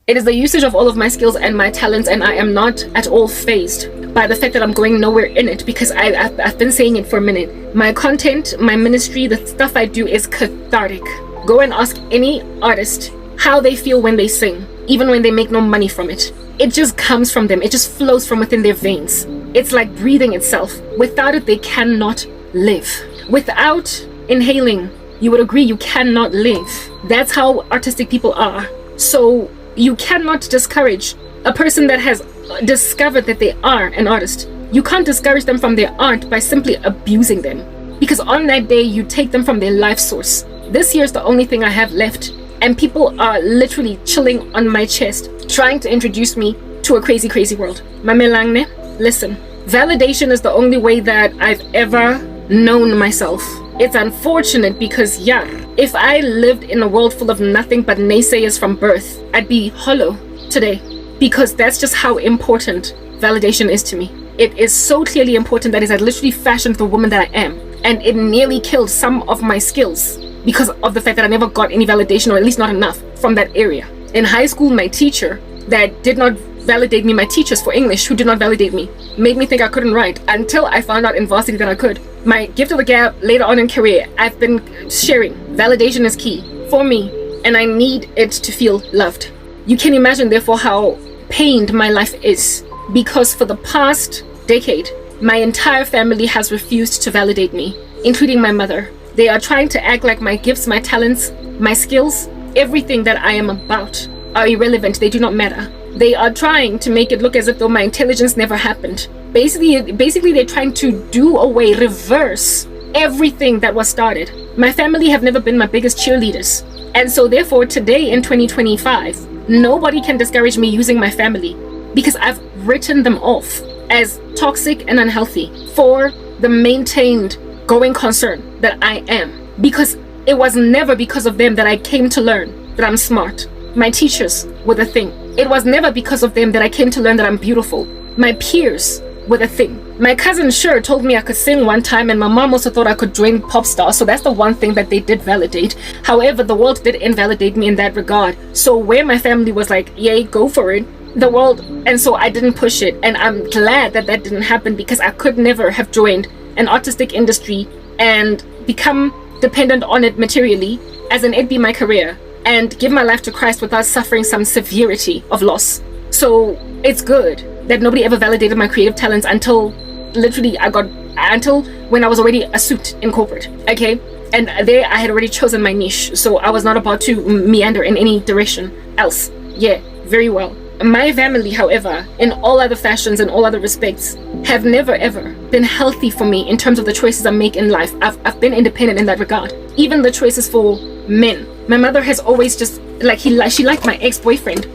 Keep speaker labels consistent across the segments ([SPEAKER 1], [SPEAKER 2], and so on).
[SPEAKER 1] It is the usage of all of my skills and my talents, and I am not at all fazed by the fact that I'm going nowhere in it, because I've been saying it for a minute. My content, my ministry, the stuff I do is cathartic. Go and ask any artist how they feel when they sing, even when they make no money from it. It just comes from them. It just flows from within their veins. It's like breathing itself. Without it, they cannot live. Without inhaling, you would agree, you cannot live. That's how artistic people are. So you cannot discourage a person that has discovered that they are an artist. You can't discourage them from their art by simply abusing them, because on that day you take them from their life source. This year is the only thing I have left, and people are literally chilling on my chest trying to introduce me to a crazy world. Mamelangne, listen, validation is the only way that I've ever known myself. It's unfortunate because, yeah, if I lived in a world full of nothing but naysayers from birth, I'd be hollow today, because that's just how important validation is to me. It is so clearly important that it has literally fashioned the woman that I am, and it nearly killed some of my skills because of the fact that I never got any validation, or at least not enough, from that area. In high school, my teacher that did not validate me, my teachers for English who did not validate me, made me think I couldn't write, until I found out in varsity that I could. My gift of the gap later on in career, I've been sharing. Validation is key for me, and I need it to feel loved. You can imagine, therefore, how pained my life is, because for the past decade, my entire family has refused to validate me, including my mother. They are trying to act like my gifts, my talents, my skills, everything that I am about are irrelevant. They do not matter. They are trying to make it look as if though my intelligence never happened. Basically, they're trying to do away, reverse everything that was started. My family have never been my biggest cheerleaders. And so therefore, today in 2025, nobody can discourage me using my family, because I've written them off as toxic and unhealthy for the maintained going concern that I am. Because it was never because of them that I came to learn that I'm smart. My teachers were the thing. It was never because of them that I came to learn that I'm beautiful. My peers were the thing. My cousin sure told me I could sing one time, and my mom also thought I could join pop star, so that's the one thing that they did validate. However, the world did invalidate me in that regard. So where my family was like, yay, go for it, the world, and so I didn't push it. And I'm glad that that didn't happen, because I could never have joined an artistic industry and become dependent on it materially, as in it be my career, and give my life to Christ without suffering some severity of loss. So it's good that nobody ever validated my creative talents until literally until when I was already a suit in corporate, okay? And there I had already chosen my niche, so I was not about to meander in any direction else. Yeah, very well. My family, however, in all other fashions and all other respects, have never ever been healthy for me in terms of the choices I make in life. I've been independent in that regard. Even the choices for men. My mother has always just, she liked my ex-boyfriend.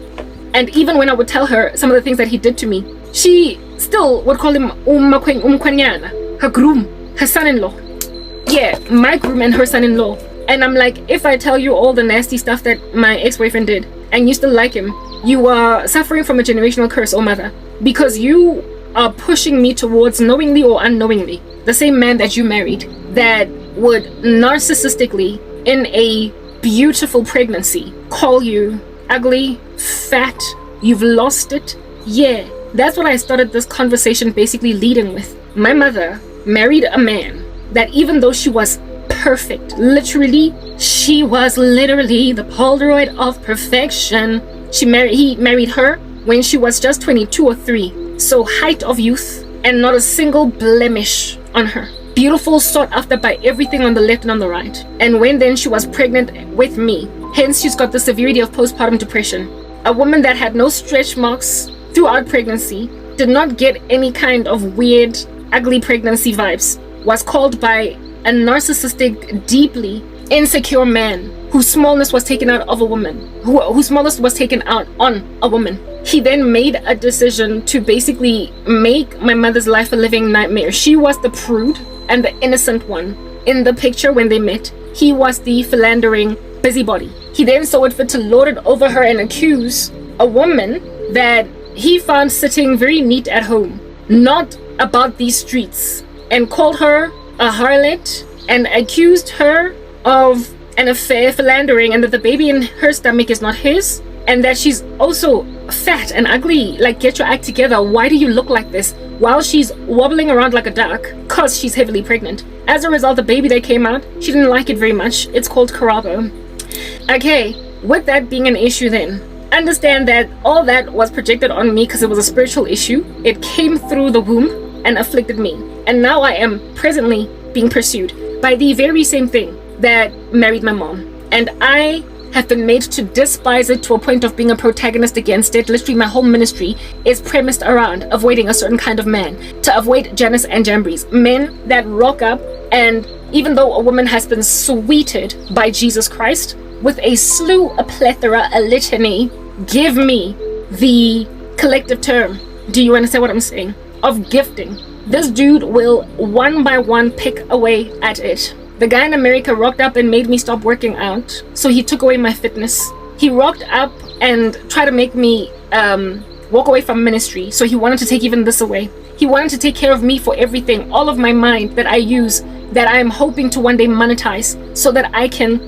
[SPEAKER 1] And even when I would tell her some of the things that he did to me, she still would call him her groom, her son-in-law. Yeah, my groom and her son-in-law. And I'm like, if I tell you all the nasty stuff that my ex-boyfriend did, and you still like him, you are suffering from a generational curse, oh mother. Because you are pushing me towards, knowingly or unknowingly, the same man that you married, that would narcissistically, in a beautiful pregnancy, call you ugly, fat, you've lost it. Yeah, that's what I started this conversation basically leading with. My mother married a man that, even though she was perfect, she was literally the Polaroid of perfection. He married her when she was just 22 or 3. So height of youth and not a single blemish on her. Beautiful, sought after by everything on the left and on the right. And when then she was pregnant with me, hence she's got the severity of postpartum depression. A woman that had no stretch marks throughout pregnancy, did not get any kind of weird, ugly pregnancy vibes, was called by a narcissistic, deeply insecure man whose smallness was taken out of a woman, whose smallness was taken out on a woman. He then made a decision to basically make my mother's life a living nightmare. She was the prude and the innocent one. In the picture when they met, he was the philandering busybody. He then saw it fit to lord it over her and accuse a woman that he found sitting very neat at home, not about these streets, and called her a harlot and accused her of an affair, philandering, and that the baby in her stomach is not his, and that she's also fat and ugly. Like, get your act together. Why do you look like this? While she's wobbling around like a duck because she's heavily pregnant. As a result, the baby that came out, she didn't like it very much. It's called Karabo. Okay, with that being an issue then, understand that all that was projected on me because it was a spiritual issue. It came through the womb and afflicted me. And now I am presently being pursued by the very same thing that married my mom. And I have been made to despise it to a point of being a protagonist against it. Literally, my whole ministry is premised around avoiding a certain kind of man, to avoid Janus and Jambres, men that rock up, and even though a woman has been sweeted by Jesus Christ with a slew, a plethora, a litany, give me the collective term, do you understand what I'm saying, of gifting. This dude will one by one pick away at it. The guy in America rocked up and made me stop working out, so he took away my fitness. He rocked up and tried to make me walk away from ministry, so he wanted to take even this away. He wanted to take care of me for everything, all of my mind that I use, that I am hoping to one day monetize, so that I can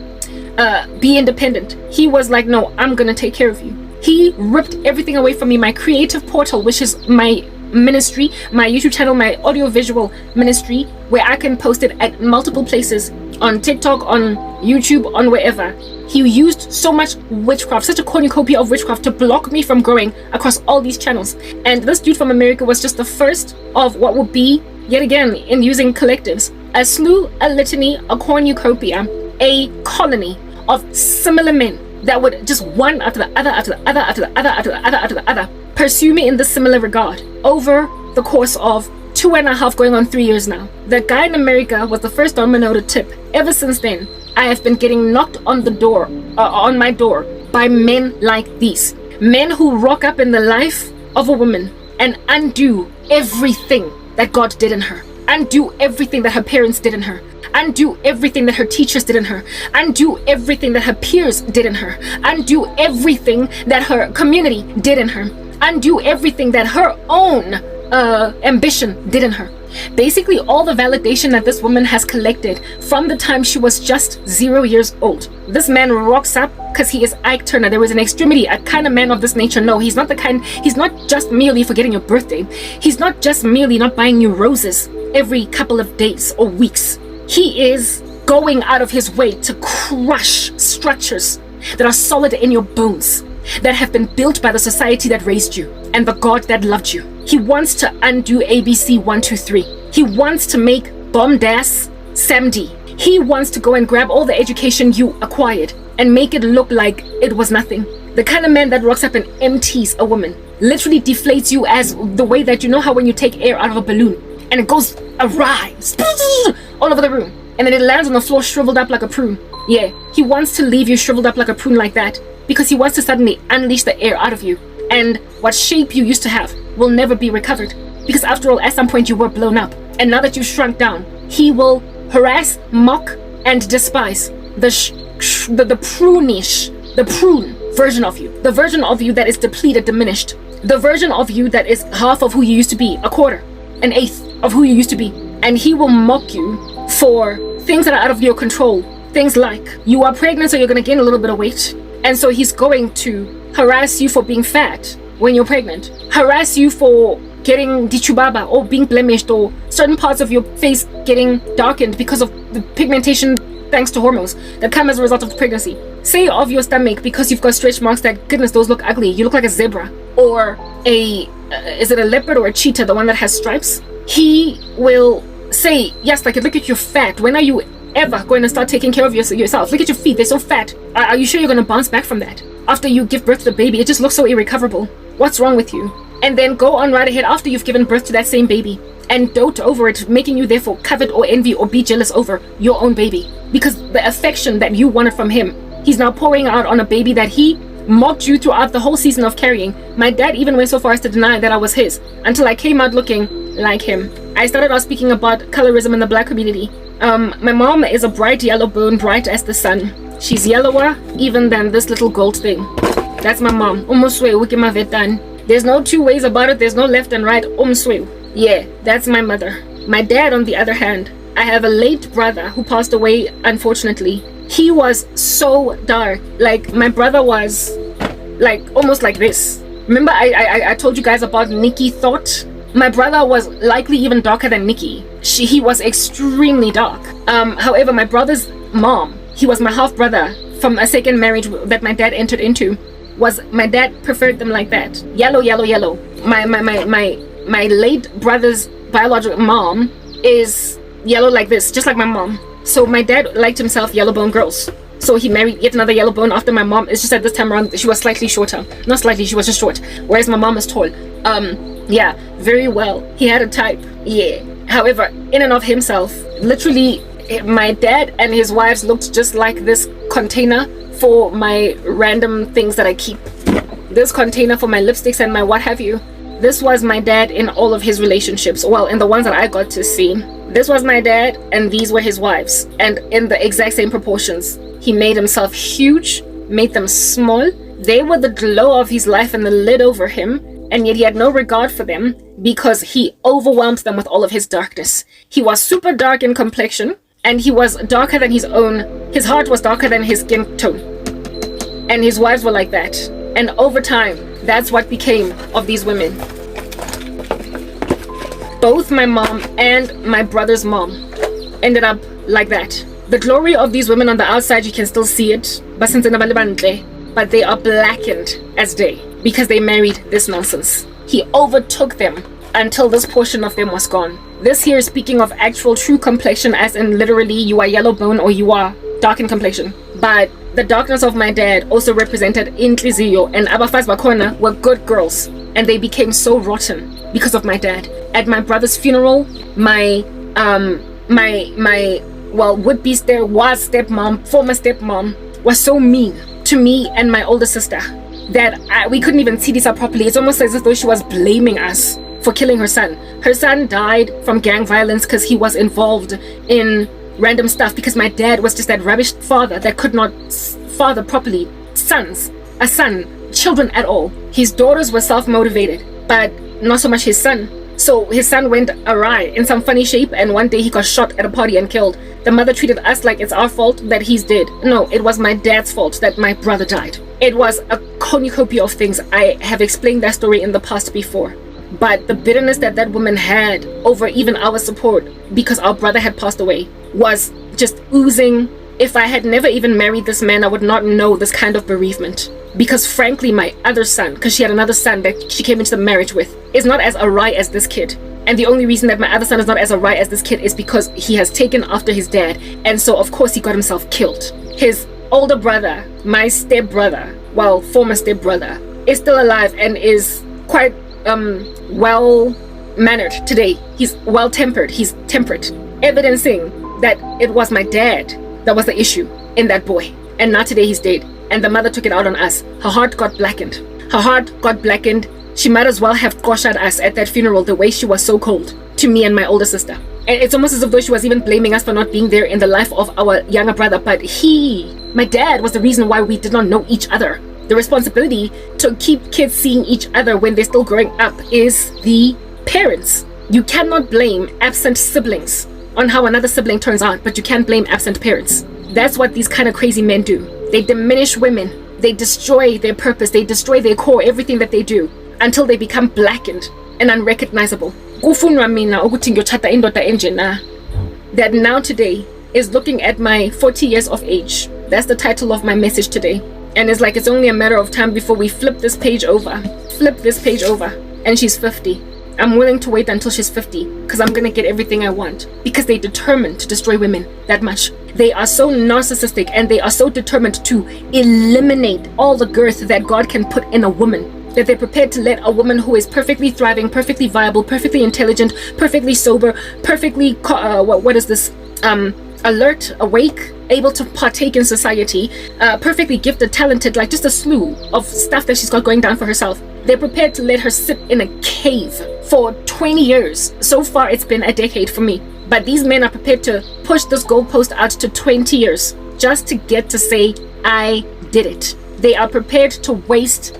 [SPEAKER 1] be independent. He was like, no, I'm gonna take care of you. He ripped everything away from me, my creative portal, which is my ministry, my YouTube channel, my audiovisual ministry, where I can post it at multiple places, on TikTok, on YouTube, on wherever. He used so much witchcraft, such a cornucopia of witchcraft, to block me from growing across all these channels. And this dude from America was just the first of what would be, yet again, in using collectives, a slew, a litany, a cornucopia, a colony of similar men that would just one after the other, after the other, after the other, after the other, after the other, pursue me in this similar regard over the course of 2.5 going on 3 years now. The guy in America was the first domino to tip. Ever since then, I have been getting knocked on the door, on my door, by men like these. Men who rock up in the life of a woman and undo everything that God did in her. Undo everything that her parents did in her. Undo everything that her teachers did in her. Undo everything that her peers did in her. Undo everything that her community did in her. Undo everything that her own ambition did in her. Basically, all the validation that this woman has collected from the time she was just 0 years old. This man rocks up because he is Ike Turner. There is an extremity, a kind of man of this nature. No, he's not the kind, he's not just merely forgetting your birthday. He's not just merely not buying you roses every couple of days or weeks. He is going out of his way to crush structures that are solid in your bones, that have been built by the society that raised you and the God that loved you. He wants to undo ABC 1, 2, 3. He wants to make Bomdas Samdi. He wants to go and grab all the education you acquired and make it look like it was nothing. The kind of man that rocks up and empties a woman, literally deflates you, as the way that you know how when you take air out of a balloon and it goes awry all over the room, and then it lands on the floor shriveled up like a prune. Yeah, he wants to leave you shriveled up like a prune like that, because he wants to suddenly unleash the air out of you, and what shape you used to have will never be recovered, because after all, at some point you were blown up, and now that you've shrunk down, he will harass, mock, and despise the prune version of you, the version of you that is depleted, diminished, the version of you that is half of who you used to be, a quarter, an eighth of who you used to be. And he will mock you for things that are out of your control. Things like, you are pregnant, so you're going to gain a little bit of weight. And so he's going to harass you for being fat when you're pregnant. Harass you for getting dichubaba or being blemished, or certain parts of your face getting darkened because of the pigmentation thanks to hormones that come as a result of the pregnancy. Say of your stomach, because you've got stretch marks that, goodness, those look ugly. You look like a zebra, or is it a leopard or a cheetah, the one that has stripes? He will say, yes, like, look at your fat. When are you ever going to start taking care of yourself? Look at your feet, they're so fat. Are you sure you're going to bounce back from that? After you give birth to the baby, it just looks so irrecoverable. What's wrong with you? And then go on right ahead after you've given birth to that same baby and dote over it, making you therefore covet or envy or be jealous over your own baby, because the affection that you wanted from him, he's now pouring out on a baby that he mocked you throughout the whole season of carrying. My dad even went so far as to deny that I was his, until I came out looking like him. I started out speaking about colorism in the black community. My mom is a bright yellow bone, bright as the sun. She's yellower even than this little gold thing. That's my mom. There's no two ways about it. There's no left and right. Yeah, that's my mother. My dad, on the other hand, I have a late brother who passed away, unfortunately. He was so dark. Like, my brother was like almost like this. Remember I told you guys about Nikki Thought? My brother was likely even darker than Nikki. He was extremely dark. However, my brother's mom, he was my half brother from a second marriage that my dad entered into, my dad preferred them like that. Yellow, yellow, yellow. My late brother's biological mom is yellow like this, just like my mom. So my dad liked himself yellow bone girls. So he married yet another yellow bone after my mom. It's just that this time around she was slightly shorter. Not slightly, she was just short. Whereas my mom is tall. Yeah, very well. He had a type. Yeah. However, in and of himself, literally my dad and his wives looked just like this container for my random things that I keep. This container for my lipsticks and my what have you. This was my dad in all of his relationships. Well, in the ones that I got to see. This was my dad and these were his wives. And in the exact same proportions. He made himself huge, made them small. They were the glow of his life and the lid over him. And yet he had no regard for them because he overwhelmed them with all of his darkness. He was super dark in complexion and he was darker than his own. His heart was darker than his skin tone. And his wives were like that. And over time, that's what became of these women. Both my mom and my brother's mom ended up like that. The glory of these women on the outside, you can still see it. But they are blackened as day because they married this nonsense. He overtook them until this portion of them was gone. This here is speaking of actual true complexion, as in literally you are yellow bone or you are dark in complexion. But the darkness of my dad also represented inhliziyo, and abafaz bakhona were good girls, and they became so rotten because of my dad. At my brother's funeral, my would-be stepmom, former stepmom, was so mean to me and my older sister that we couldn't even see this up properly. It's almost as though she was blaming us for killing her son. Her son died from gang violence because he was involved in random stuff, because my dad was just that rubbish father that could not father properly children at all. His daughters were self-motivated, but not so much his son. So his son went awry in some funny shape, and one day he got shot at a party and killed. The mother treated us like it's our fault that he's dead. No, it was my dad's fault that my brother died. It was a cornucopia of things. I have explained that story in the past before. But the bitterness that that woman had over even our support because our brother had passed away was just oozing. If I had never even married this man, I would not know this kind of bereavement. Because frankly, my other son, because she had another son that she came into the marriage with, is not as awry as this kid. And the only reason that my other son is not as awry as this kid is because he has taken after his dad. And so, of course, he got himself killed. His older brother, my stepbrother, well, former stepbrother, is still alive and is quite well-mannered today. He's well-tempered. He's temperate. Evidencing that it was my dad that was the issue in that boy. And now today he's dead. And the mother took it out on us. Her heart got blackened. Her heart got blackened. She might as well have goshed us at that funeral the way she was so cold to me and my older sister. And it's almost as if though she was even blaming us for not being there in the life of our younger brother. But my dad was the reason why we did not know each other. The responsibility to keep kids seeing each other when they're still growing up is the parents. You cannot blame absent siblings on how another sibling turns out, but you can't blame absent parents. That's what these kind of crazy men do. They diminish women. They destroy their purpose. They destroy their core, everything that they do, until they become blackened and unrecognizable. That now today is looking at my 40 years of age. That's the title of my message today. And it's like it's only a matter of time before we flip this page over. Flip this page over. And she's 50. I'm willing to wait until she's 50 because I'm going to get everything I want. Because they're determined to destroy women that much. They are so narcissistic and they are so determined to eliminate all the girth that God can put in a woman, that they're prepared to let a woman who is perfectly thriving, perfectly viable, perfectly intelligent, perfectly sober, perfectly, alert, awake, able to partake in society, perfectly gifted, talented, like just a slew of stuff that she's got going down for herself. They're prepared to let her sit in a cave for 20 years. So far, it's been a decade for me. But these men are prepared to push this goalpost out to 20 years just to get to say, I did it. They are prepared to waste,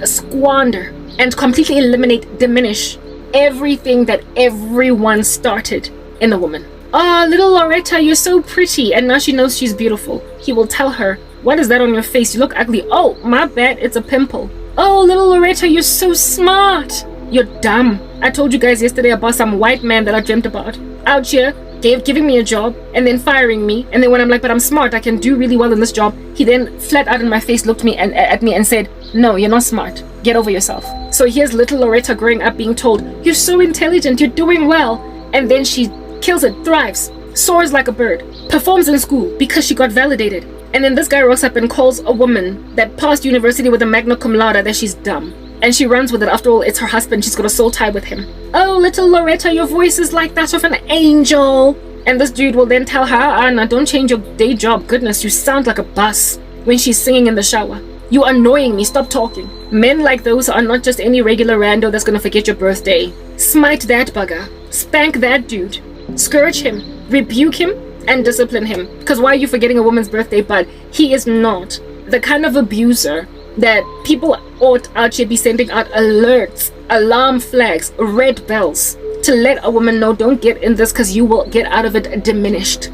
[SPEAKER 1] squander, and completely eliminate, diminish everything that everyone started in a woman. Oh, little Loretta, you're so pretty. And now she knows she's beautiful. He will tell her What is that on your face? You look ugly. Oh, my bad, it's a pimple. Oh, little Loretta, you're so smart. You're dumb. I told you guys yesterday about some white man that I dreamt about. Out here, giving me a job and then firing me. And then when I'm like, but I'm smart, I can do really well in this job, he then flat out in my face looked me at me and said, no, you're not smart. Get over yourself. So here's little Loretta growing up being told, you're so intelligent, you're doing well. And then she kills it, thrives, soars like a bird, performs in school because she got validated. And then this guy rocks up and calls a woman that passed university with a magna cum laude that she's dumb. And she runs with it. After all, it's her husband. She's got a soul tie with him. Oh, little Loretta, your voice is like that of an angel. And this dude will then tell her, Anna, don't change your day job. Goodness, you sound like a bus when she's singing in the shower. You're annoying me. Stop talking. Men like those are not just any regular rando that's going to forget your birthday. Smite that bugger. Spank that dude. Scourge him. Rebuke him. And discipline him. Because why are you forgetting a woman's birthday? But he is not the kind of abuser that people ought out here be sending out alerts, alarm flags, red bells to let a woman know, don't get in this because you will get out of it diminished.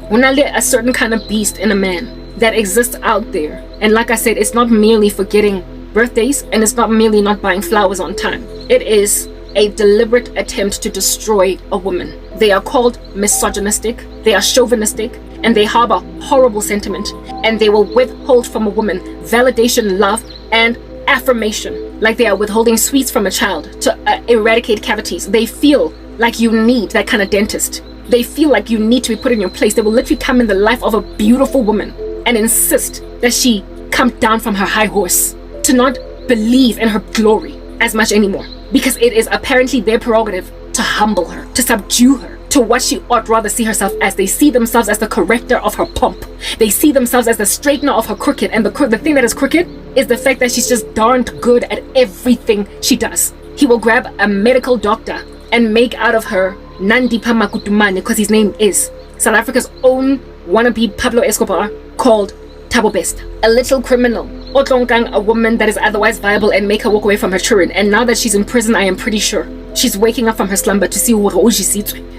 [SPEAKER 1] When I let a certain kind of beast in a man that exists out there, and like I said, it's not merely forgetting birthdays and it's not merely not buying flowers on time. It is a deliberate attempt to destroy a woman. They are called misogynistic, they are chauvinistic, and they harbor horrible sentiment, and they will withhold from a woman validation, love, and affirmation, like they are withholding sweets from a child to eradicate cavities. They feel like you need that kind of dentist. They feel like you need to be put in your place. They will literally come in the life of a beautiful woman and insist that she come down from her high horse, to not believe in her glory as much anymore, because it is apparently their prerogative to humble her, to subdue her to what she ought rather see herself as. They see themselves as the corrector of her pomp. They see themselves as the straightener of her crooked, and the thing that is crooked is the fact that she's just darned good at everything she does. He will grab a medical doctor and make out of her Nandipha Makutumane, because his name is South Africa's own wannabe Pablo Escobar, called Thabo Best, a little criminal, Otlonkang, a woman that is otherwise viable, and make her walk away from her children. And now that she's in prison, I am pretty sure she's waking up from her slumber to see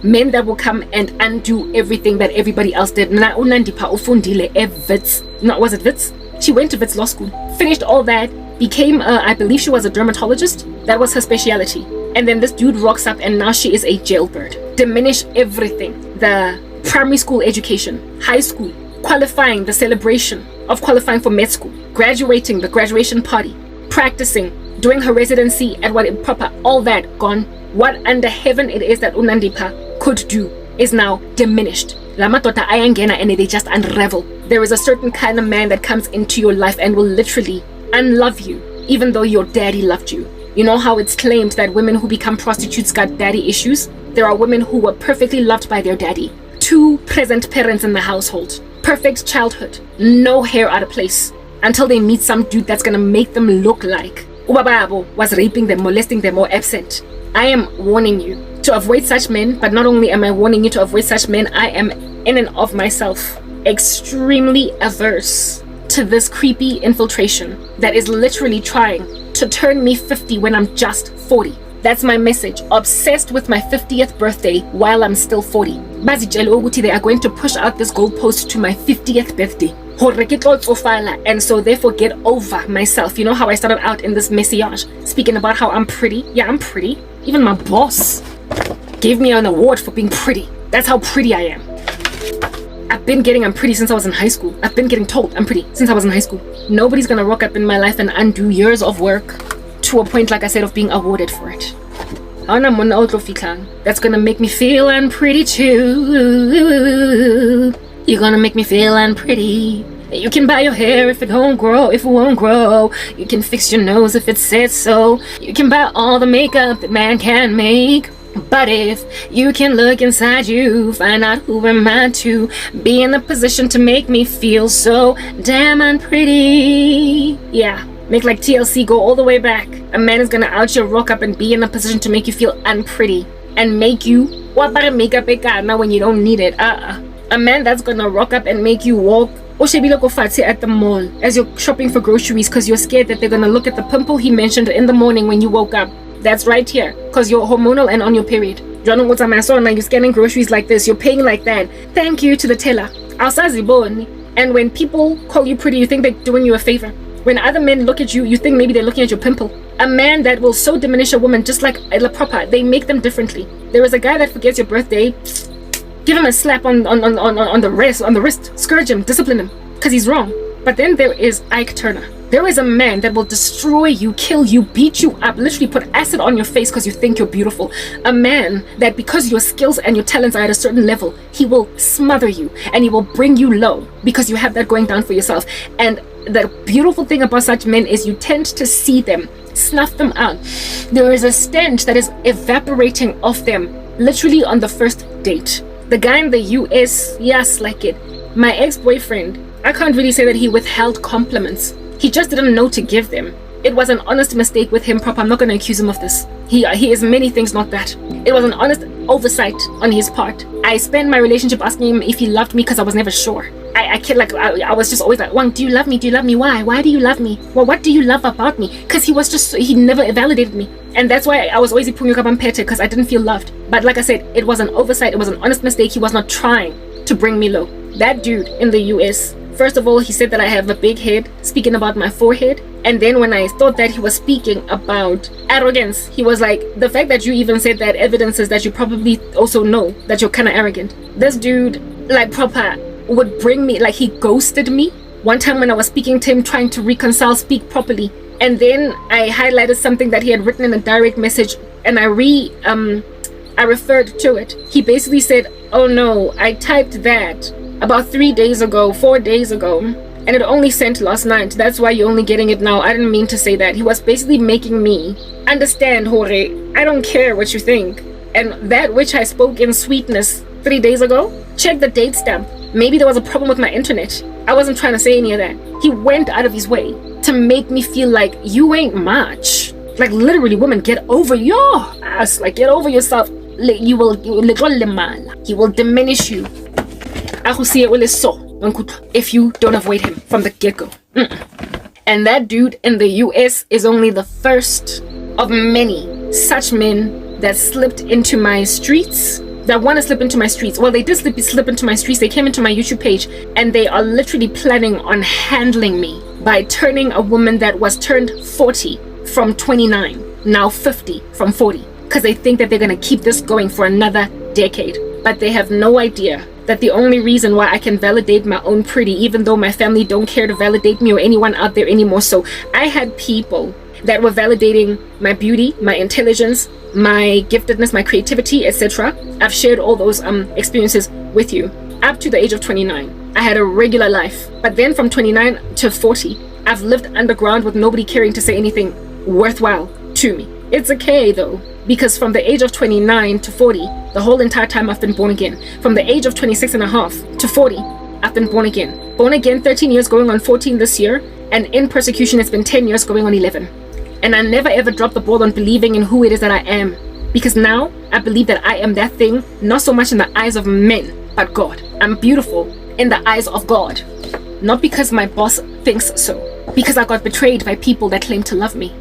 [SPEAKER 1] men that will come and undo everything that everybody else did. Was it Wits? She went to Wits Law School, finished all that, became I believe she was a dermatologist. That was her speciality. And then this dude rocks up and now she is a jailbird. Diminish everything. The primary school education, high school, qualifying, the celebration of qualifying for med school, graduating, the graduation party, practicing, doing her residency at what proper, all that gone. What under heaven it is that Unandipha could do is now diminished. Lamatota ayangena, and they just unravel. There is a certain kind of man that comes into your life and will literally unlove you, even though your daddy loved you. You know how it's claimed that women who become prostitutes got daddy issues? There are women who were perfectly loved by their daddy. 2 present parents in the household. Perfect childhood. No hair out of place. Until they meet some dude that's gonna make them look like Ubababo was raping them, molesting them, or absent. I am warning you to avoid such men, but not only am I warning you to avoid such men, I am in and of myself extremely averse to this creepy infiltration that is literally trying to turn me 50 when I'm just 40. That's my message. Obsessed with my 50th birthday while I'm still 40. They are going to push out this goalpost to my 50th birthday. And so therefore get over myself. You know how I started out in this message speaking about how I'm pretty? Yeah, I'm pretty. Even my boss gave me an award for being pretty. That's how pretty I am. I've been getting I'm pretty since I was in high school. I've been getting told I'm pretty since I was in high school. Nobody's gonna rock up in my life and undo years of work to a point, like I said, of being awarded for it. That's gonna make me feel I'm pretty too. You're gonna make me feel I'm pretty. You can buy your hair if it don't grow, if it won't grow. You can fix your nose if it says so. You can buy all the makeup that man can make. But if you can look inside you, find out who am I to be in the position to make me feel so damn unpretty. Yeah, make like TLC go all the way back. A man is gonna out here rock up and be in a position to make you feel unpretty and make you makeup when you don't need it. A man that's gonna rock up and make you walk at the mall as you're shopping for groceries because you're scared that they're gonna look at the pimple he mentioned in the morning when you woke up. That's right here, because you're hormonal and on your period. Now you're scanning groceries like this, you're paying like that. Thank you to the teller. And when people call you pretty, you think they're doing you a favor. When other men look at you, you think maybe they're looking at your pimple. A man that will so diminish a woman, just like La Proper, they make them differently. There is a guy that forgets your birthday. Give him a slap on the wrist, scourge him, discipline him, because he's wrong. But then there is Ike Turner. There is a man that will destroy you, kill you, beat you up, literally put acid on your face because you think you're beautiful. A man that because your skills and your talents are at a certain level, he will smother you and he will bring you low because you have that going down for yourself. And the beautiful thing about such men is you tend to see them, snuff them out. There is a stench that is evaporating off them literally on the first date. The guy in the US, yes, like it. My ex-boyfriend, I can't really say that he withheld compliments. He just didn't know to give them. It was an honest mistake with him, Proper. I'm not going to accuse him of this. He is many things, not that. It was an honest oversight on his part. I spent my relationship asking him if he loved me because I was never sure. I was just always like, Wang, do you love me? Do you love me? Why? Why do you love me? Well, what do you love about me? Because he never validated me. And that's why I was always pete because I didn't feel loved. But like I said, it was an oversight. It was an honest mistake. He was not trying to bring me low. That dude in the US, first of all, he said that I have a big head, speaking about my forehead. And then when I thought that he was speaking about arrogance, he was like, the fact that you even said that evidences that you probably also know that you're kind of arrogant. This dude, like Proper, would bring me, like he ghosted me. One time when I was speaking to him, trying to reconcile, speak properly. And then I highlighted something that he had written in a direct message and I referred to it. He basically said, oh no, I typed that about 3 days ago, 4 days ago, and it only sent last night. That's why you're only getting it now. I didn't mean to say that. He was basically making me understand, Hore, I don't care what you think. And that which I spoke in sweetness 3 days ago, check the date stamp. Maybe there was a problem with my internet. I wasn't trying to say any of that. He went out of his way to make me feel like you ain't much. Like literally, woman, get over your ass. Like get over yourself. He will diminish you if you don't avoid him from the get-go. And that dude in the US is only the first of many such men that slipped into my streets, that want to slip into my streets. Well, they did slip into my streets. They came into my YouTube page and they are literally planning on handling me by turning a woman that was turned 40 from 29, now 50 from 40, because they think that they're going to keep this going for another decade. But they have no idea that the only reason why I can validate my own pretty, even though my family don't care to validate me or anyone out there anymore. So I had people that were validating my beauty, my intelligence, my giftedness, my creativity, etc. I've shared all those experiences with you. Up to the age of 29, I had a regular life. But then from 29 to 40, I've lived underground with nobody caring to say anything worthwhile to me. It's okay though, because from the age of 29 to 40, the whole entire time I've been born again. From the age of 26 and a half to 40, I've been born again. Born again 13 years going on 14 this year, and in persecution it's been 10 years going on 11. And I never ever dropped the ball on believing in who it is that I am. Because now I believe that I am that thing, not so much in the eyes of men, but God. I'm beautiful in the eyes of God. Not because my boss thinks so. Because I got betrayed by people that claim to love me.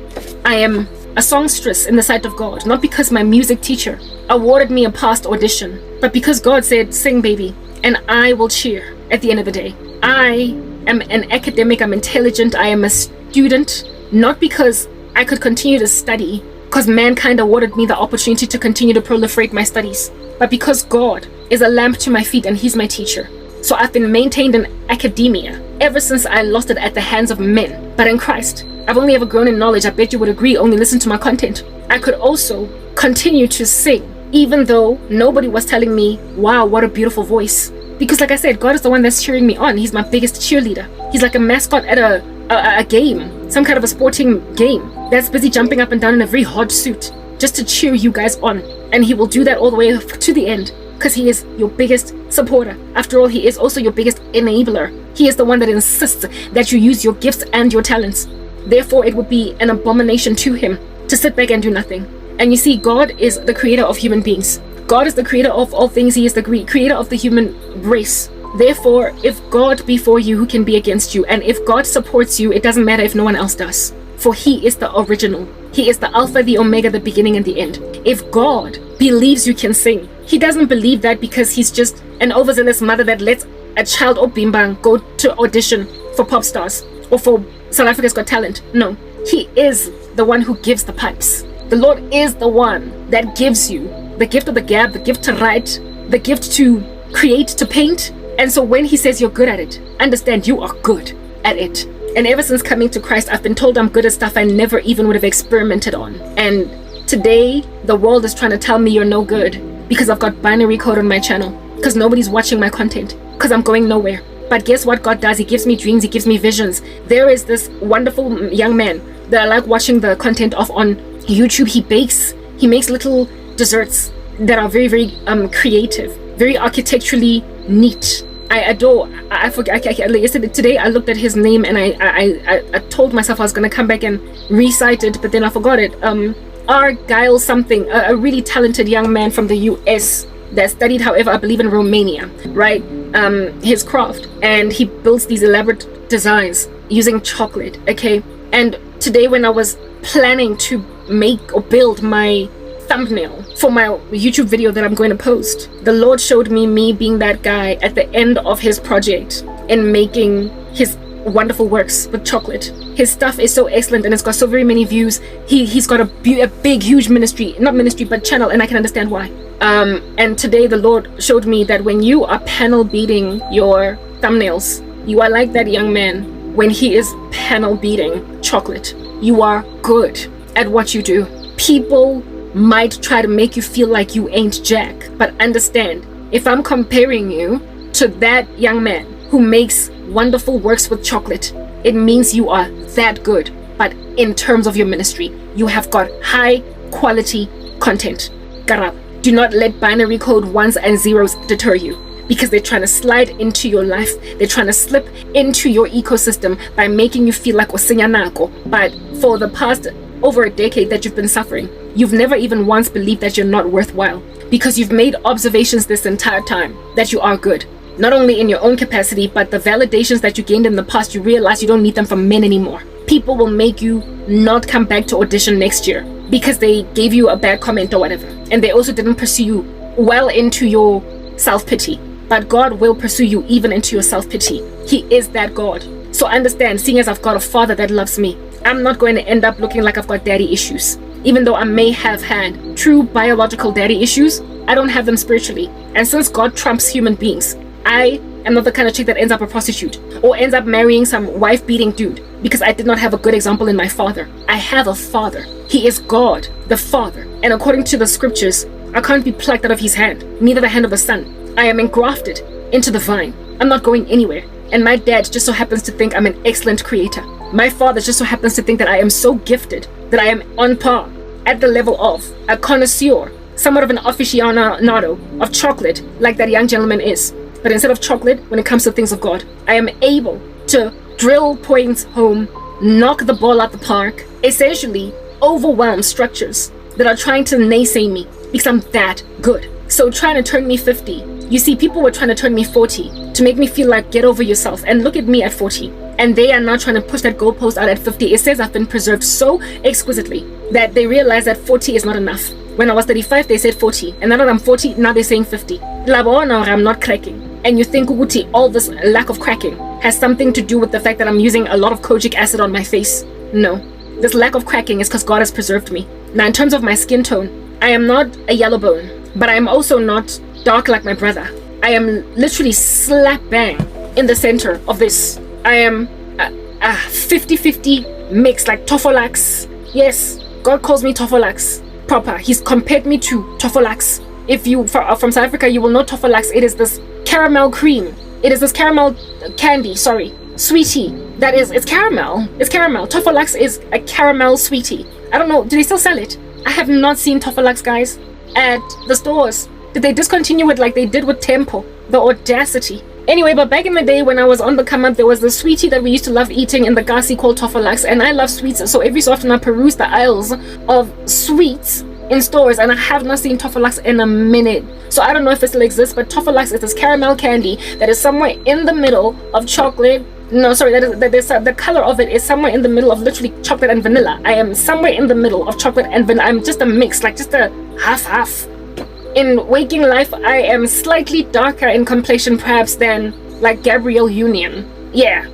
[SPEAKER 1] I am a songstress in the sight of God. Not because my music teacher awarded me a past audition, but because God said, sing baby, and I will cheer at the end of the day. I am an academic, I'm intelligent, I am a student, not because I could continue to study, because mankind awarded me the opportunity to continue to proliferate my studies, but because God is a lamp to my feet and He's my teacher. So I've been maintained in academia ever since I lost it at the hands of men. But in Christ, I've only ever grown in knowledge. I bet you would agree, only listen to my content. I could also continue to sing, even though nobody was telling me, wow, what a beautiful voice. Because like I said, God is the one that's cheering me on. He's my biggest cheerleader. He's like a mascot at a game, some kind of a sporting game, that's busy jumping up and down in a very hot suit just to cheer you guys on. And He will do that all the way to the end, because He is your biggest supporter. After all, He is also your biggest enabler. He is the one that insists that you use your gifts and your talents. Therefore, it would be an abomination to Him to sit back and do nothing. And you see, God is the creator of human beings. God is the creator of all things. He is the creator of the human race. Therefore, if God be for you, who can be against you? And if God supports you, it doesn't matter if no one else does. For He is the original. He is the Alpha, the Omega, the beginning and the end. If God believes you can sing, He doesn't believe that because He's just an overzealous mother that lets a child or bimbang go to audition for pop stars or for South Africa's Got Talent. No, he is the one who gives the pipes. The Lord is the one that gives you the gift of the gab, the gift to write, the gift to create, to paint. And so when he says you're good at it, understand you are good at it. And ever since coming to Christ, I've been told I'm good at stuff I never even would have experimented on. And today, the world is trying to tell me you're no good because I've got binary code on my channel, because nobody's watching my content, because I'm going nowhere. But guess what God does? He gives me dreams, he gives me visions. There is this wonderful young man that I like watching the content of on YouTube. He bakes, he makes little desserts that are very, very creative, very architecturally neat. I adore. I forget. Yesterday, today, I looked at his name and I told myself I was gonna come back and recite it, but then I forgot it. Argyle something, a really talented young man from the US that studied, however, I believe in Romania, right? His craft, and he builds these elaborate designs using chocolate. Okay, and today when I was planning to make or build my thumbnail for my YouTube video that I'm going to post, the Lord showed me being that guy at the end of his project and making his wonderful works with chocolate. His stuff is so excellent and it's got so very many views. He's got a big huge ministry, not ministry but channel, and I can understand why. And today the Lord showed me that when you are panel beating your thumbnails, you are like that young man when he is panel beating chocolate. You are good at what you do. People might try to make you feel like you ain't jack, but understand, if I'm comparing you to that young man who makes wonderful works with chocolate, it means you are that good. But in terms of your ministry, you have got high quality content. Karabo. Do not let binary code ones and zeros deter you, because they're trying to slide into your life. They're trying to slip into your ecosystem by making you feel like osinyanako. But for the past over a decade that you've been suffering, you've never even once believed that you're not worthwhile, because you've made observations this entire time that you are good. Not only in your own capacity, but the validations that you gained in the past, you realize you don't need them from men anymore. People will make you not come back to audition next year because they gave you a bad comment or whatever. And they also didn't pursue you well into your self-pity. But God will pursue you even into your self-pity. He is that God. So understand, seeing as I've got a father that loves me, I'm not going to end up looking like I've got daddy issues. Even though I may have had true biological daddy issues, I don't have them spiritually. And since God trumps human beings, I am not the kind of chick that ends up a prostitute or ends up marrying some wife-beating dude because I did not have a good example in my father. I have a father. He is God, the Father. And according to the scriptures, I can't be plucked out of his hand, neither the hand of the son. I am engrafted into the vine. I'm not going anywhere. And my dad just so happens to think I'm an excellent creator. My father just so happens to think that I am so gifted that I am on par, at the level of a connoisseur, somewhat of an aficionado of chocolate, like that young gentleman is. But instead of chocolate, when it comes to things of God, I am able to drill points home, knock the ball out the park, essentially overwhelm structures that are trying to naysay me because I'm that good. So trying to turn me 50. You see, people were trying to turn me 40 to make me feel like get over yourself. And look at me at 40. And they are now trying to push that goalpost out at 50. It says I've been preserved so exquisitely that they realize that 40 is not enough. When I was 35, they said 40. And now that I'm 40, now they're saying 50. Labona, I'm not cracking. And you think, Uguti, all this lack of cracking has something to do with the fact that I'm using a lot of kojic acid on my face? No. This lack of cracking is because God has preserved me. Now, in terms of my skin tone, I am not a yellow bone, but I am also not dark like my brother. I am literally slap bang in the center of this. I am a 50-50 mix, like Tofolax. Yes, God calls me Tofolax proper. He's compared me to Tofolax. If you from South Africa, you will know Tofolax. It is this caramel cream. It is this caramel candy, sweetie. That is, it's caramel. It's caramel. Tofolax is a caramel sweetie. I don't know, do they still sell it? I have not seen Tofolax, guys, at the stores. Did they discontinue it like they did with Tempo? The audacity. Anyway, but back in the day when I was on the come up, there was the sweetie that we used to love eating in the Gasi called Tofolax, and I love sweets, so every so often I peruse the aisles of sweets in stores, and I have not seen Tofolax in a minute. So I don't know if it still exists, but Tofolax is this caramel candy that is somewhere in the middle of chocolate. No, sorry, the color of it is somewhere in the middle of literally chocolate and vanilla. I am somewhere in the middle of chocolate and vanilla. I'm just a mix, like just a half. In waking life, I am slightly darker in complexion perhaps than like Gabrielle Union. Yeah,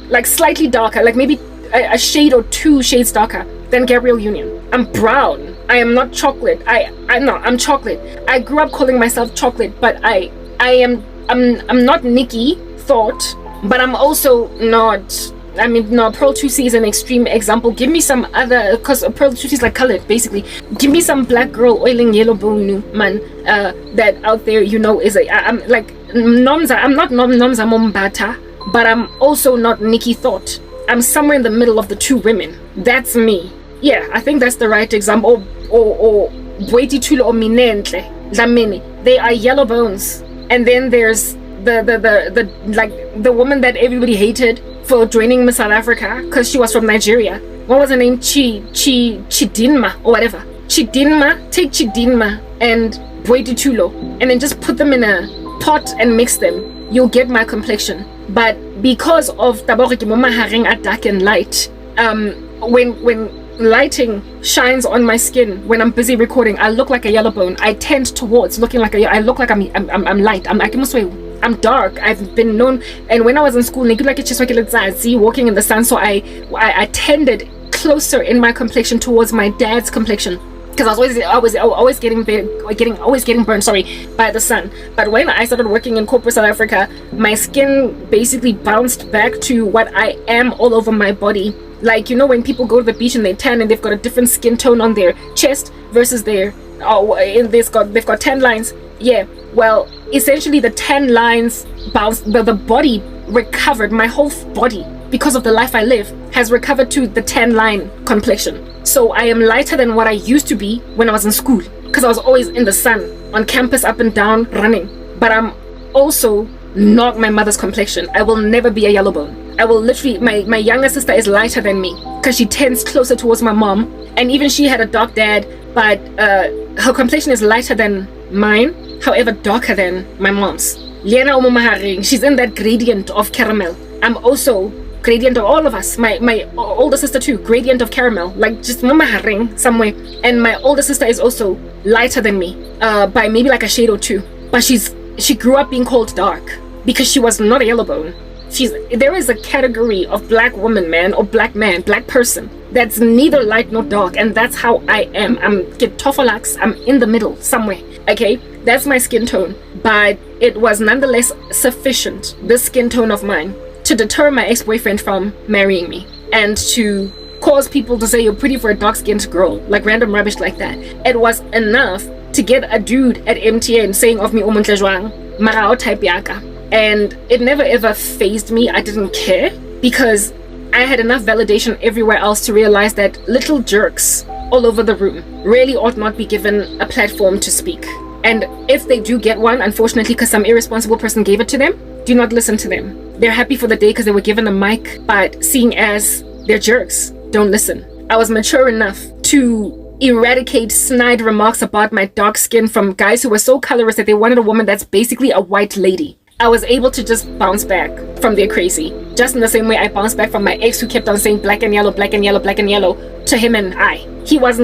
[SPEAKER 1] like slightly darker, like maybe a shade or 2 shades darker than Gabrielle Union. I'm brown. I am not chocolate. I'm chocolate. I grew up calling myself chocolate, but I'm not Nikki Thought, but I'm also not. I mean, no, Pearl Tusi is an extreme example. Give me some other, because Pearl Tusi is like colored, basically. Give me some black girl oiling yellow bone man that out there, you know, is I'm like Nomza. I'm not Nomza Mombata, but I'm also not Nikki Thought. I'm somewhere in the middle of the 2 women. That's me. Yeah, I think that's the right example. Or Boiti Tulo or Minentle. Lamini. They are yellow bones. And then there's the woman that everybody hated for joining Miss South Africa because she was from Nigeria. What was her name? Chidinma or whatever. Chidinma, take Chidinma and Boiti Tulo and then just put them in a pot and mix them. You'll get my complexion. But because of Taboriki Moma Haring at dark and light, when lighting shines on my skin when I'm busy recording, I look like a yellow bone. I tend towards looking like I look like I'm light. I'm dark. I've been known, and when I was in school, walking in the sun, so I tended closer in my complexion towards my dad's complexion because I was always getting burned, by the sun. But when I started working in corporate South Africa, my skin basically bounced back to what I am all over my body. Like, you know, when people go to the beach and they tan and they've got a different skin tone on their chest versus they've got tan lines. Yeah, well, essentially the tan lines bounced, the body recovered, my whole body, because of the life I live, has recovered to the tan line complexion. So I am lighter than what I used to be when I was in school, because I was always in the sun, on campus, up and down, running. But I'm also not my mother's complexion. I will never be a yellow bone. I will literally, my younger sister is lighter than me because she tends closer towards my mom, and even she had a dark dad, but her complexion is lighter than mine, however darker than my mom's. Liana Omomaharing, she's in that gradient of caramel. I'm also gradient of all of us. My older sister too, gradient of caramel, like just Momaharing somewhere. And my older sister is also lighter than me by maybe like a shade or 2, but she grew up being called dark because she was not a yellow bone. There is a category of black woman, man, or black man, black person that's neither light nor dark, and that's how I am. I'm Getofolax, I'm in the middle somewhere. Okay, that's my skin tone, but it was nonetheless sufficient, this skin tone of mine, to deter my ex-boyfriend from marrying me and to cause people to say you're pretty for a dark-skinned girl, like random rubbish like that. It was enough to get a dude at MTN saying of me umontle jwang, marao type yaka. And it never ever fazed me. I didn't care because I had enough validation everywhere else to realize that little jerks all over the room really ought not be given a platform to speak. And if they do get one, unfortunately, because some irresponsible person gave it to them, do not listen to them. They're happy for the day because they were given a mic, but seeing as they're jerks, don't listen. I was mature enough to eradicate snide remarks about my dark skin from guys who were so colorist that they wanted a woman that's basically a white lady. I was able to just bounce back from their crazy, just in the same way I bounced back from my ex who kept on saying black and yellow, black and yellow, black and yellow to him and I. He was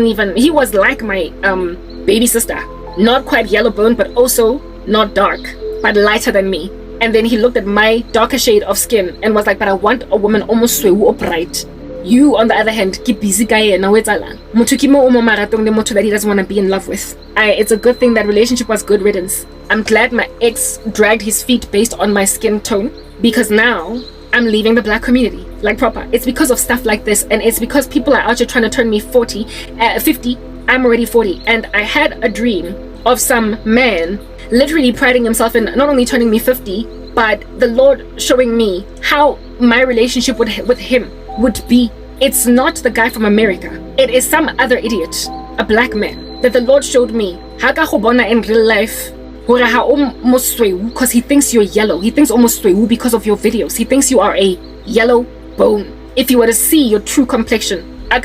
[SPEAKER 1] like my baby sister, not quite yellow bone, but also not dark, but lighter than me. And then he looked at my darker shade of skin and was like, but I want a woman almost sweu or bright. You, on the other hand, keep busy guy now it's alang. That he doesn't want to be in love with. It's a good thing that relationship was good riddance. I'm glad my ex dragged his feet based on my skin tone, because now I'm leaving the black community like proper. It's because of stuff like this, and it's because people are out here trying to turn me 50. I'm already 40, and I had a dream of some man literally priding himself in not only turning me 50, but the Lord showing me how my relationship with him would be. It's not the guy from America. It is some other idiot, a black man, that the Lord showed me. Haka hobona in real life. Because he thinks you're yellow. He thinks almost because of your videos. He thinks you are a yellow bone. If you were to see your true complexion, he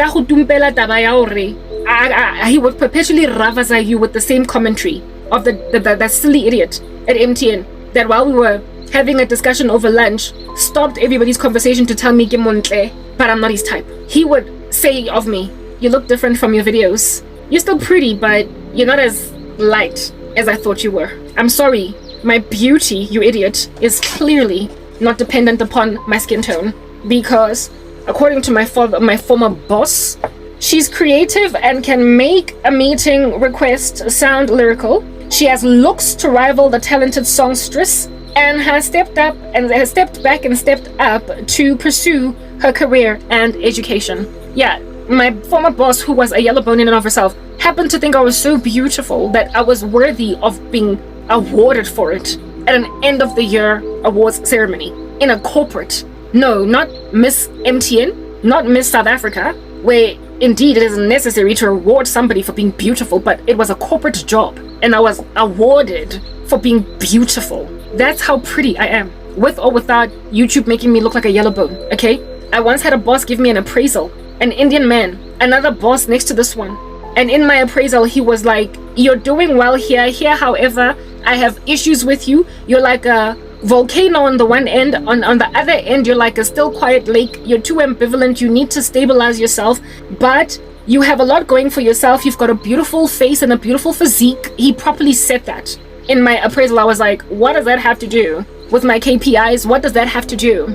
[SPEAKER 1] would perpetually ravage you with the same commentary of that silly idiot at MTN that while we were having a discussion over lunch, stopped everybody's conversation to tell me Gimontle, but I'm not his type. He would say of me, you look different from your videos. You're still pretty, but you're not as light as I thought you were. I'm sorry My beauty, you idiot, is clearly not dependent upon my skin tone, because according to my former boss, she's creative and can make a meeting request sound lyrical. She has looks to rival the talented songstress, and has stepped back and stepped up to pursue her career and education. Yeah, my former boss, who was a yellow bone in and of herself, happened to think I was so beautiful that I was worthy of being awarded for it at an end of the year awards ceremony in a corporate. No, not Miss MTN, not Miss South Africa, where indeed it is necessary to reward somebody for being beautiful, but it was a corporate job and I was awarded for being beautiful. That's how pretty I am, with or without YouTube making me look like a yellow bone, okay? I once had a boss give me an appraisal, an Indian man, another boss next to this one. And in my appraisal, he was like, you're doing well here. Here, however, I have issues with you. You're like a volcano on the one end. On the other end, you're like a still quiet lake. You're too ambivalent. You need to stabilize yourself. But you have a lot going for yourself. You've got a beautiful face and a beautiful physique. He properly said that. In my appraisal, I was like, what does that have to do with my KPIs? What does that have to do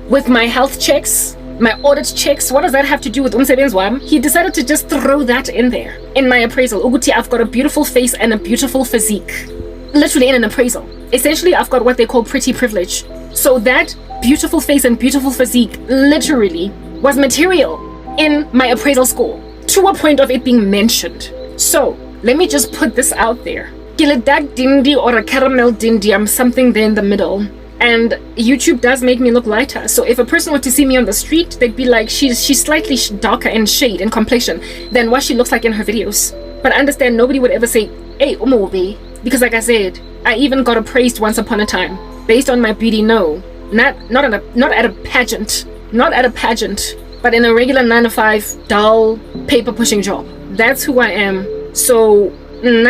[SPEAKER 1] with my health checks, my audit checks? What does that have to do with umsebenzi wami? He decided to just throw that in there in my appraisal. Uguti, I've got a beautiful face and a beautiful physique. Literally in an appraisal. Essentially, I've got what they call pretty privilege. So that beautiful face and beautiful physique literally was material in my appraisal score, to a point of it being mentioned. So let me just put this out there. Dark dindi or a caramel dindi, I'm something there in the middle. And YouTube does make me look lighter. So if a person were to see me on the street, they'd be like, she's slightly darker in shade and complexion than what she looks like in her videos. But understand, nobody would ever say, hey, umobe. Because like I said, I even got appraised once upon a time based on my beauty. No, not at a pageant, but in a regular 9-to-5 dull paper pushing job. That's who I am. So I'm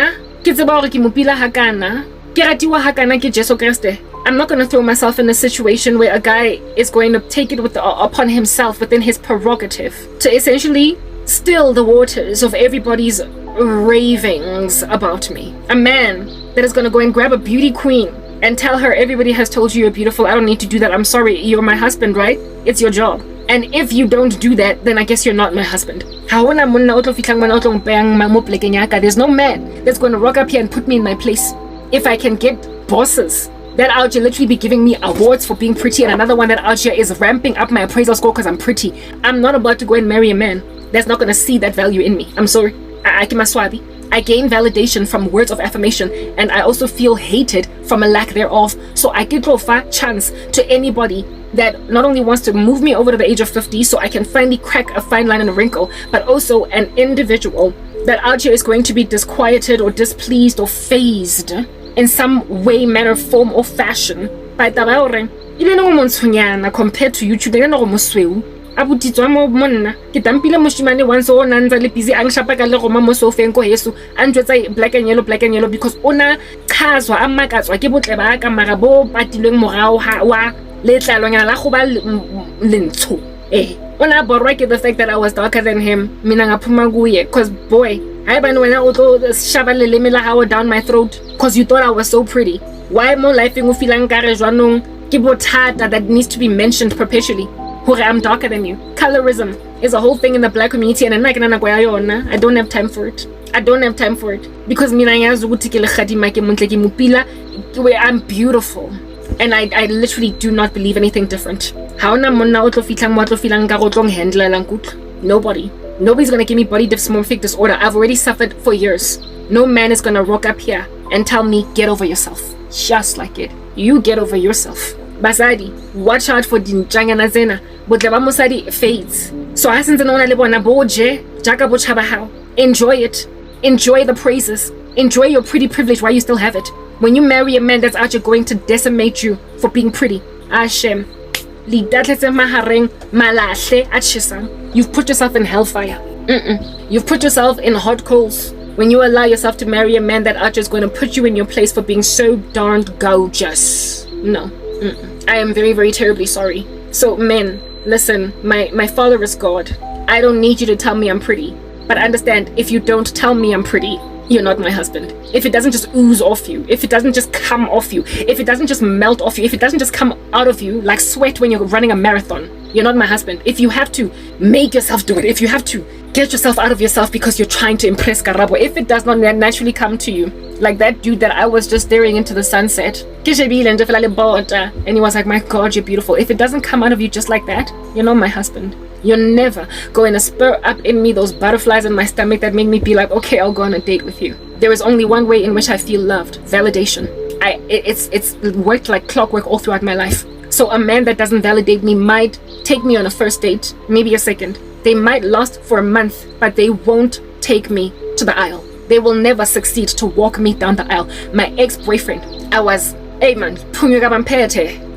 [SPEAKER 1] not going to throw myself in a situation where a guy is going to take it upon himself within his prerogative to essentially still the waters of everybody's ravings about me. A man that is going to go and grab a beauty queen and tell her everybody has told you you're beautiful. I don't need to do that. I'm sorry. You're my husband, right? It's your job. And if you don't do that, then I guess you're not my husband. There's no man that's going to rock up here and put me in my place. If I can get bosses that out here literally be giving me awards for being pretty, and another one that out here is ramping up my appraisal score because I'm pretty, I'm not about to go and marry a man that's not going to see that value in me. I'm sorry. I gain validation from words of affirmation, and I also feel hated from a lack thereof. So I give a chance to anybody that not only wants to move me over to the age of 50 so I can finally crack a fine line and a wrinkle, but also an individual that out here is going to be disquieted or displeased or phased in some way, manner, form, or fashion by compared to YouTube. Abutitswa mo monna ke tampile moshimane once o na ntse le busy ang shapa ka le goma mo sofeng ko Yesu a ntwetsa black and yellow because ona khazwa a makatswa ke botle ba ka mara bo patilweng morao ha wa letlalonyana la go ba lentsho ona borwa ke the fact that I was darker than him mina ngaphuma kuye because boy hayi bani wena o tlo shaba leleme la hawo down my throat because you thought I was so pretty. Why mo life ngo feelang ka re jwanong ke bothata that needs to be mentioned perpetually. I'm darker than you. Colorism is a whole thing in the black community, and I don't have time for it. Because I'm beautiful, and I literally do not believe anything different. Nobody's gonna give me body dysmorphic disorder. I've already suffered for years. No man is gonna rock up here and tell me get over yourself. Just like it, you get over yourself. Basadi, watch out for dinjangana zena. Botleba mosadi fades. So asenze nona le bona boje jaka bo chaba how. Enjoy it. Enjoy the praises. Enjoy your pretty privilege while you still have it. When you marry a man that's actually going to decimate you for being pretty, Hashem, you've put yourself in hellfire. You've put yourself in hot coals when you allow yourself to marry a man that actually is going to put you in your place for being so darned gorgeous. No. I am very, very terribly sorry. So men, listen, my father is God. I don't need you to tell me I'm pretty. But understand, if you don't tell me I'm pretty, you're not my husband. If it doesn't just ooze off you, if it doesn't just come off you, if it doesn't just melt off you, if it doesn't just come out of you like sweat when you're running a marathon, you're not my husband. If you have to make yourself do it, if you have to get yourself out of yourself because you're trying to impress Karabo, if it does not naturally come to you, like that dude that I was just staring into the sunset, and he was like, my God, you're beautiful. If it doesn't come out of you just like that, you're not my husband. You're never going to spur up in me those butterflies in my stomach that make me be like, okay, I'll go on a date with you. There is only one way in which I feel loved: validation. It's worked like clockwork all throughout my life. So a man that doesn't validate me might take me on a first date, maybe a second. They might last for a month, but they won't take me to the aisle. They will never succeed to walk me down the aisle. My ex-boyfriend, hey man,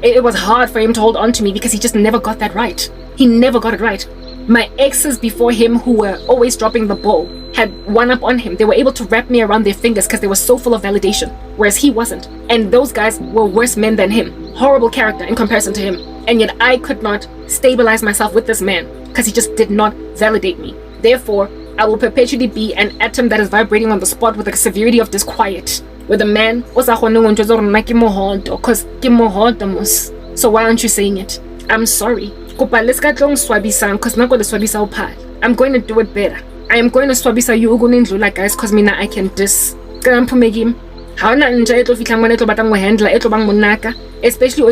[SPEAKER 1] it was hard for him to hold on to me because he just never got that right. He never got it right. My exes before him, who were always dropping the ball, had one up on him. They were able to wrap me around their fingers because they were so full of validation, whereas he wasn't. And those guys were worse men than him. Horrible character in comparison to him. And yet I could not stabilize myself with this man because he just did not validate me. Therefore, I will perpetually be an atom that is vibrating on the spot with a severity of disquiet. With a man, so why aren't you saying it? I'm sorry. I'm going to do it better. I am going to swabisa you like guys, cause mina I can dis. Especially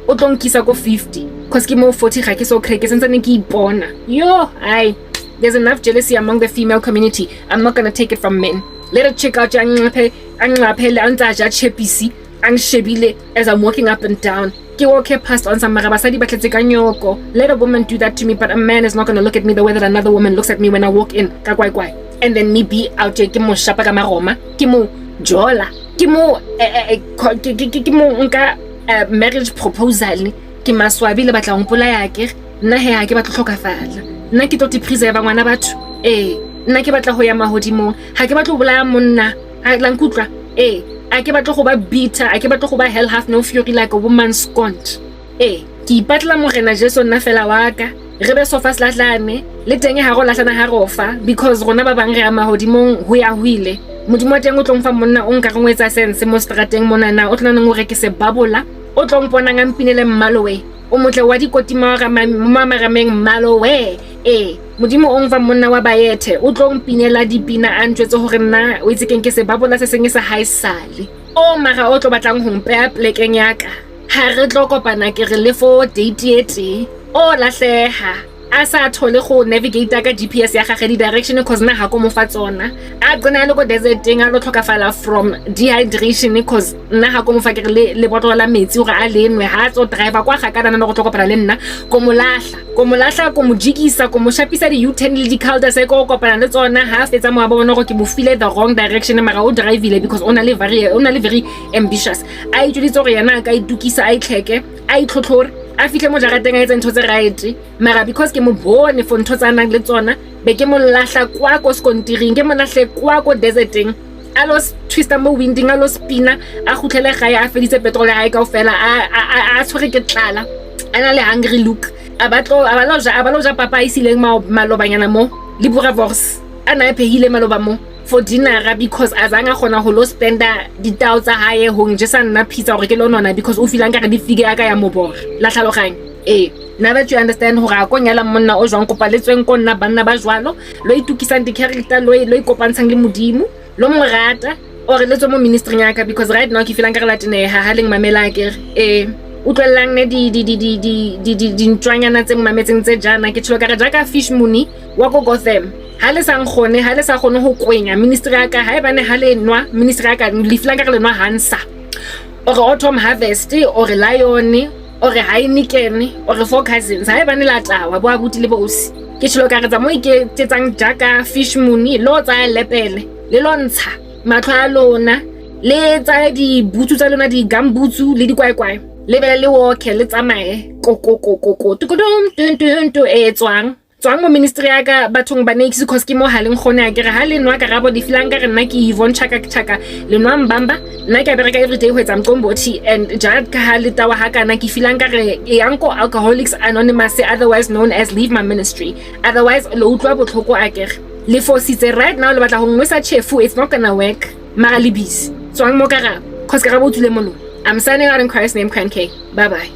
[SPEAKER 1] o tlo nkisa go 50 cause ke mo 40 ga ke so crack ke sentse ke ipona. There's enough jealousy among the female community. I'm not gonna take it from men. Let a chick out as I'm walking up and down. Let a woman do that to me, but a man is not gonna look at me the way that another woman looks at me when I walk in. And then me be out there, ke mo shapa ka maroma, ke mo jola, ke mo marriage proposal, ke maswabi le batla ngpola ya ke nna he ha ke batla tlhokafala. Nna ke tlo preserve ngwana batho. Nna ke batla ho ya mahodimong. Ha ke batla ho bolaya monna. Ha la nkutlwa. A ke batla go ba bitter, a ke batla go ba hell half no fury like a woman scorned. Ke ipatla morena Jesu nna fela wa ka. Re be sofa slatlane le teng ha go latlana ha rofa because rona ba bang re a mahodimong ho ya huile. Modimo wa teng o tlong fa monna o nka rengwetsa sense mo strateng mona na o tlana ngore ke se babola o tlong bona nga mpinele mmalowe o motle wa dikotima ga mama rameng mmalowe. Modimo o ngva monna wa baethe o tlong pinela dipina a ntwetse hore nna o itse keng ke se babola se seng sa haisale o mara o tlo batlang ho mpea plekeng yaka ha re tlo kopana ke re le fo date ete o lahleha a sa thole go navigate ka GPS ya gagwe di direction cause na ha go mo fa tsona a gona le go deserting a lo tlhokafala from dehydration cause na ha go mo fa ke le bottle la metsi gore a lenwe ha tso driver kwa ga kana no go tlhokopala le nna go mo lahla go mo jikisa go mo shapisa di U10 le di calda se go kopana le tsona ha fetsa mo bona go ke mo file the wrong direction mara o drive ile because ona le very ambitious a itse gore yana ka idukisa a itlheke a itlhotlhore a fihle mo jarateng a etsa ntho tse right mara because ke mo bone for ntho tsa nang le tsona be ke mo lahla kwa ko skontiring ke mo lahle kwa ko deserting a lo twista mo winding a lo spina a gutlele gae a feditse petrol ya ka ofela a tshwere ke tlala ana le hungry look a lo ja papa isileng malobanyana mo le boravors ana phehile maloba mo for dinner because azanga khona ho lo spenda ditao tsa hae ho njesa nna pizza gore ke lo nona because o filang ka re di fige aka ya mobora la tlhaloganya now that you understand hore a konyala monna o jwang kopaletsweng ko nna banna ba jwalo lo itukisang di character lo ikopantshang le modimo lo morata ore le tswe mo ministry yaka because right now ke filang ka re latine ha leng mamela ke o tlellang ne di ntwanyana tse mametseng tse jana ke tsholo ka re jaka fish muni wa go them ha le sa gone ho kwenya ministry ya ka ha e bane ha le nwa ministry ya ka le filanga ka le nwa hansa ore autumn harvest ore lion ore hainikene ore four cousins ha e bane la tlawa bo abuti le bosi ke tsholo ka re tsa mo ke tsetsang jaka fish muni lo tsa lepele le lontsha matlho a lona le tsa di butsu tsa lona di gambutsu le di kwaikwai le bele le walk le tsamae ko to tswang mo ministry ya ka bathong ba next cause ke mo haleng gone a ke re ha le nwa Karabo di filang ka re nna ke Yvonne chaka le nwa mbamba nna ke bereka every day ho etsa mqombothi and jad ka ha le tawa ha kana ke filang ka re yanko Alcoholics Anonymous otherwise known as Leave My Ministry otherwise lo utlwa botlhoko a ke Le fositse right now le batla go nwesa chefu, it's not gonna work. Mara le busy. So I'm mo Karabo. Cause Karabo tsule mo. I'm signing out in Christ's name, Cran K. Bye bye.